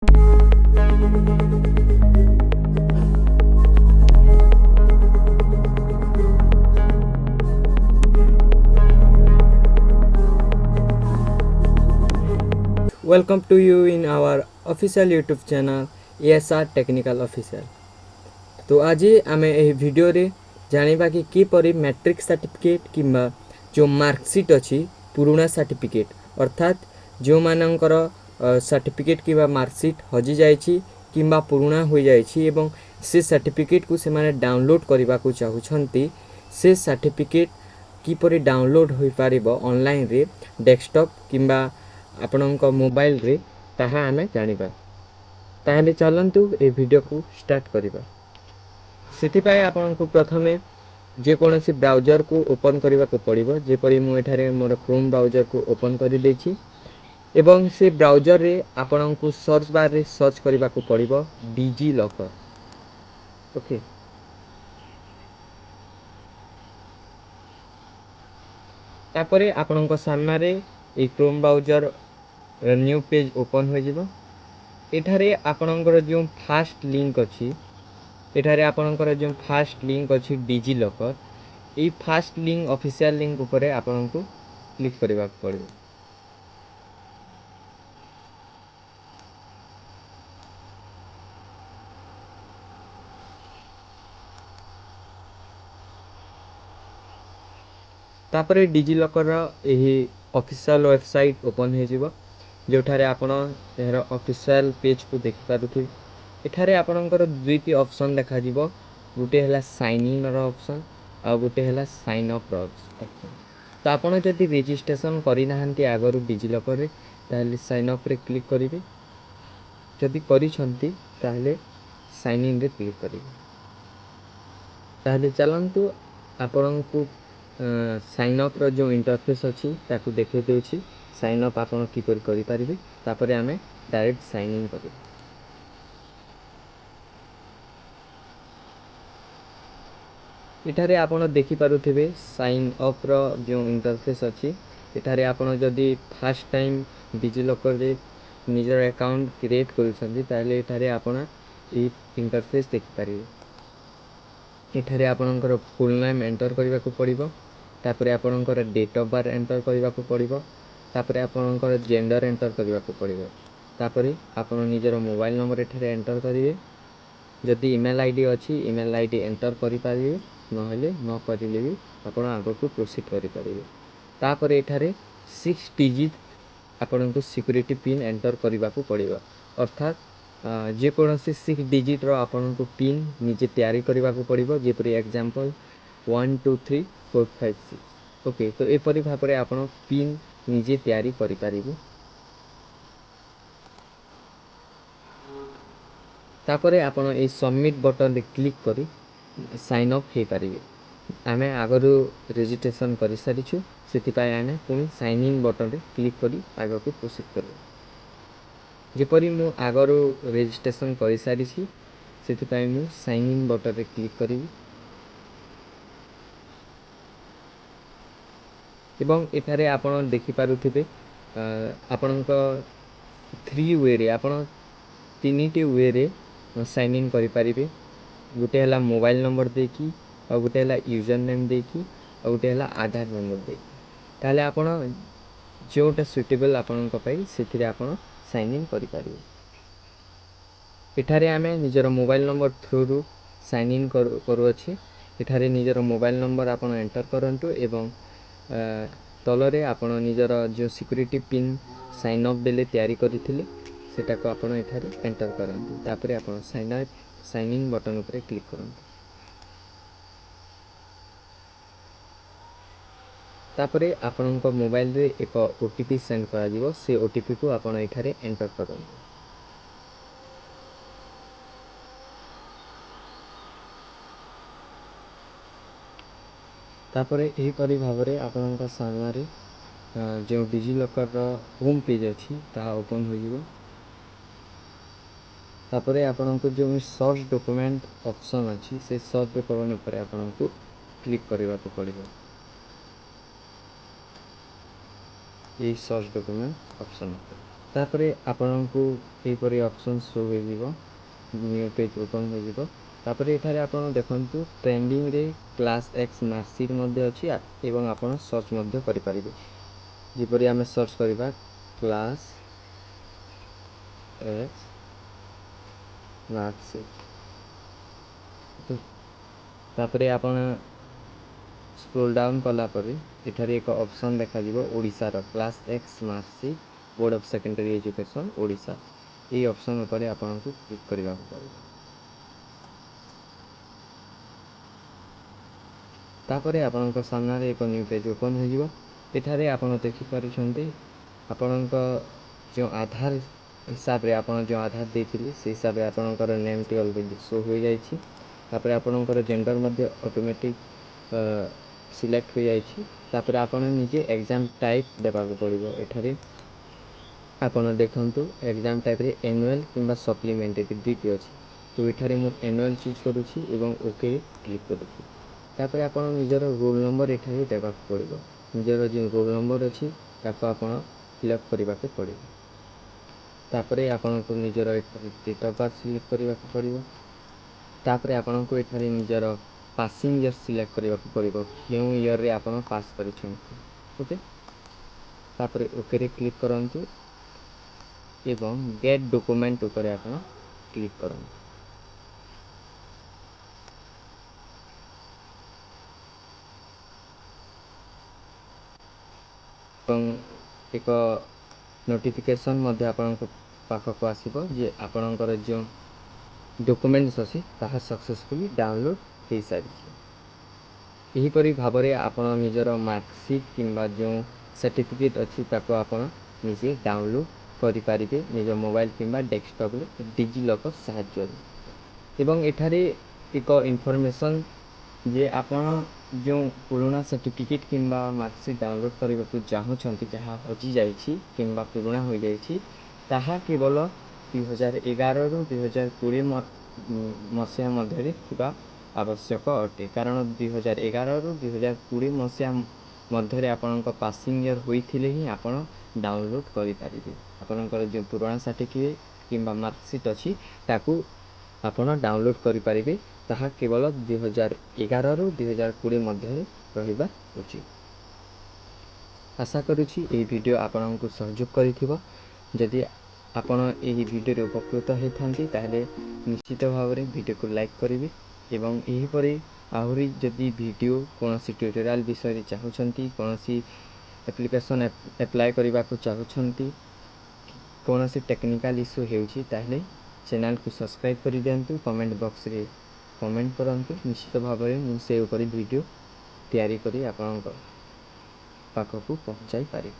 Welcome to you in our official YouTube channel ESR Technical Official। तो आज आम यह वीडियो रे जानिबा कि किपरि मैट्रिक सर्टिफिकेट किंबा जो मार्कशीट अच्छी पुराना सर्टिफिकेट अर्थात जो मानकर सर्टिफिकेट किंबा मार्कशीट हजि जाइछि किंबा पुराना हो जाइछि एवं से सर्टिफिकेट को से माने डाउनलोड करबा को चाहुछंती से सर्टिफिकेट किपरि डाउनलोड हो पारिबो ऑनलाइन रे डेस्कटॉप किंबा आपणक मोबाइल रे ताहा आमे जानिबा। ताहले चलंतु ए वीडियो को स्टार्ट करिबा। सेथिपाई आपनको प्रथमे जे कोनोसी ब्राउजर को ओपन करबा को पड़िबो। जेपरि मु एठारे मोर क्रोम ब्राउजर को ओपन करि देछि एवं से ब्राउजर रे आपनको सर्च बार रे सर्च करबा को पड़िबो डिजी लॉकर। ओके, तापरे आपनको सामने रे ए Chrome browser new page open हो जिवो। एठारे आपणकर जो फास्ट लिंक अच्छी एठारे आपणकर जो फास्ट लिंक अच्छी डिजी लॉकर ये फास्ट लिंक ऑफिशियल लिंक ऊपर आपनको क्लिक करबा पड़े। तापरे डिजी लॉकर यही ऑफिशियल वेबसाइट ओपन हो जिवो जोठारे आपण एहर ऑफिशियल पेज को देख पारुथि। एठारे आपणकर दुईटी ऑप्शन देखा जिवो, गुटे हला साइन इन रो ऑप्शन आ गुटे हला साइन अप रो ऑप्शन। तो आपण जदि रजिस्ट्रेशन करि नाहंती आगरु डिजी लॉकर रे ताहले साइन अप रे क्लिक करिवे। जदि करिसंती ताहले साइन इन रे क्लिक करिवे। ताहले चलंतु आपणको साइन अप रो जो इंटरफेस अछि ताकू देखै देउछि। साइन अप आपण किपर करि पारिबे। तापरे आमे डायरेक्ट साइन इन करिवे। एठारे आपण देखि पारुथिबे साइन अप रो जो इंटरफेस अछि। एठारे आपण जदि फर्स्ट टाइम डिजी लॉकर रे निजर अकाउंट क्रिएट करूछंती ताले एठारे आपण ई इंटरफेस देखि पारिबे। एठारे आपणकर फुल नेम एंटर करबा को पड़िबो। तापरे आपणकर डेट ऑफ बर्थ एंटर करबा को पड़िबो। तापरे आपणकर जेंडर एंटर करबा को पड़िबो। तापरे आपण निजर मोबाइल नंबर एठारे एंटर करिवे। जदि ईमेल आईडी अच्छी ईमेल आईडी एंटर करि पारिबे, नहले न करिले भी आपण आगो को प्रोसीड करि पारिबे। तापरे एठारे 6 डिजिट आपनको सिक्योरिटी पिन एंटर करबा को पड़िबो। अर्थात जे कोनोसी 6 डिजिट रो आपनको पिन निजे तैयारी करबा को पड़िबो। जेपरि एग्जांपल 1 2 3 4 5 6। ओके, तो एपरि भाबरे आपण पिन निजे तैयारी करि पारिबे। तापरे आपण ए सबमिट बटन रे क्लिक करी साइन अप हे पारिबे। आमे आगरु रजिस्ट्रेशन करि सारिछु, सेतिपाय आमे पुनी साइन इन बटन रे क्लिक करी आगो को प्रोसीड करबो। जेपरि मु आगरु रजिस्ट्रेशन करि सारिछि सेतिपाय मु साइन इन बटन रे क्लिक करिवि एवं एठारे आपण देखि पारुथिबे आपणक 3 वे रे आपण तीनिटी वे रे साइन इन करि पारिबे। गुटे हला मोबाइल नंबर देकी आ गुटे हला यूजर नेम देकी आ गुटे हला आधार नंबर देकी। ताले आपण जोटा सुटेबल आपणक पई सेथिरे आपण साइन इन करि पारिबे। एठारे आमे निजर मोबाइल नंबर थ्रू रु साइन इन करू अछि। एठारे निजर मोबाइल नंबर आपण एंटर करंतु एवं तलरे आपण निजर जो सिक्योरिटी पिन साइन अप बेले तयारी करिथिले सेटा को आपण एठारे एंटर करंतु। तापरे आपण साइन इन बटन ऊपर क्लिक करंतु। तापरे आपणक मोबाइल रे एक ओटीपी सेंड करा दिबो। से ओटीपी को आपण एठारे एंटर करंतु। तापरे एही परि भाबरे आपणक सामने रे जो डिजी लॉकर रो होम पेज अछि ता ओपन हो जिवो। तापरे आपणको जो सर्च डॉक्यूमेंट ऑप्शन अछि से सर्च डॉक्यूमेंट ऊपर आपणको क्लिक करबा को पड़िबो। ये सर्च डॉक्यूमेंट ऑप्शन ऊपर तापरे आपनकु एपरि ऑप्शन शो होइजिवो न्यू पेज ओपन होइजिवो तापरे एठारे आपण देखंतु ट्रेंडिंग रे क्लास एक्स मार्कशीट मध्ये अछि एवं आपण सर्च मध्ये करि परिबे जेपरि आमे सर्च करिबा क्लास एक्स मार्कशीट तापरे आपण स्क्रॉल डाउन कला परे एठारे एक ऑप्शन देखा जिवो ओडिसा रो class X marksheet board of secondary education Odisha এই অপশন উপরে আপনাকে ক্লিক କରିବାକୁ ପଡ଼ିବ ତାପରେ ଆପଣଙ୍କ ସାମ୍ନାରେ ଏକ ନ୍ୟୁ ପେଜ ଓପନ ହୋଇଯିବ ଏଠାରେ ଆପଣ ଦେଖିପାରୁଛନ୍ତି ଆପଣଙ୍କ ଯେଉଁ ଆଧାର ହିସାବରେ ଆପଣ ଯେଉଁ ଆଧାର ଦେଇଥିଲେ ସେହି ହିସାବରେ ଆପଣଙ୍କର ନେମ୍ଟି ଅଲରେଡ଼ି ଶୋ ହୋଇଯାଇଛି ତାପରେ ଆପଣଙ୍କର ଜେଣ୍ଡର ମଧ୍ୟ ଅଟୋମେଟିକ୍ ସିଲେକ୍ଟ ହୋଇଯାଇଛି ତାପରେ ଆପଣ ନିଜେ ଏକ୍ଜାମ୍ ଟାଇପ୍ ଦେବାକୁ ପଡ଼ିବ ଏଠାରେ ଆପଣ ଦେଖନ୍ତୁ एग्जाम टाइप रे एनुअल किंबा सप्लीमेंटरी दुईटी अच्छी तो ये मुझे एनुअल चूज करुँची एवं ओके क्लिक करुँची तापर आप निजर रोल नंबर ये देवा पड़ो निजर जो रोल नंबर अच्छी ताको आप फिलअप करने पड़ो तापर आपन को निजर डेट ऑफ बर्थ सिलेक्ट करने पड़ो तापर आपन को ये निजर पासिंग ईयर सिलेक्ट करने पड़ो क्यों ईयर रे आप पास कर ओके तापर ओके क्लिक करंतु एवं गेट डॉक्यूमेंट उपरे आपण क्लिक करन एक नोटिफिकेशन मध्य आपण पाखक आसीबो जे आपणकर जो डॉक्यूमेंट्स अछि ताहा सक्सेसफुली डाउनलोड हो सारी यही परि भाबरे आपण निजर मार्कशीट किंबा जो सर्टिफिकेट अछि ताको आपण निजे डाउनलोड करि पारिबे निज मोबाइल किंबा डेस्कटॉप रे डिजी लॉकर सहायता एवं एठारे एक इनफॉरमेशन जे आपण जो पुराना सर्टिफिकेट किंबा मार्कशीट डाउनलोड करबा को चाहूछंती जहाँ हजि जाइछि किंबा पुराना हो जाइछि ताहा केवल 2011 रु 2020 मसिया मध्य थिबा आवश्यक अटे कारण 2011 रु 2020 मसिया मध्य आपण पासिंग ईयर होइथिले ही आपण डाउनलोड करि पारिबे आपनकर जो पुराना सर्टिफिकेट किंबा मार्कशीट अछि ताकू आपण डाउनलोड करि पारिबे ताहा केवल 2011 रु 2020 मध्य रहिबा उचित आशा करुछि एही वीडियो आपनकु सहयोग करिथिबो जदि आपण एही वीडियो रे उपकृत हेथांती ताहले निश्चित भाव रे वीडियो को लाइक करिवे एवं एही परे आहुरी जदि वीडियो कोनोसी ट्यूटोरियल विषय रे चाहुछंती कोनोसी एप्लिकेशन अप्लाई करबा को चाहुछंती कोनोसी टेक्निकल इश्यू हेउछि ताहले चैनल को सब्सक्राइब कर दियंतु कमेंट बॉक्स रे कमेंट करंतु निश्चित भाव में मु से ऊपर वीडियो तैयारी करी आपन पाखकु पहुंचाई पारि।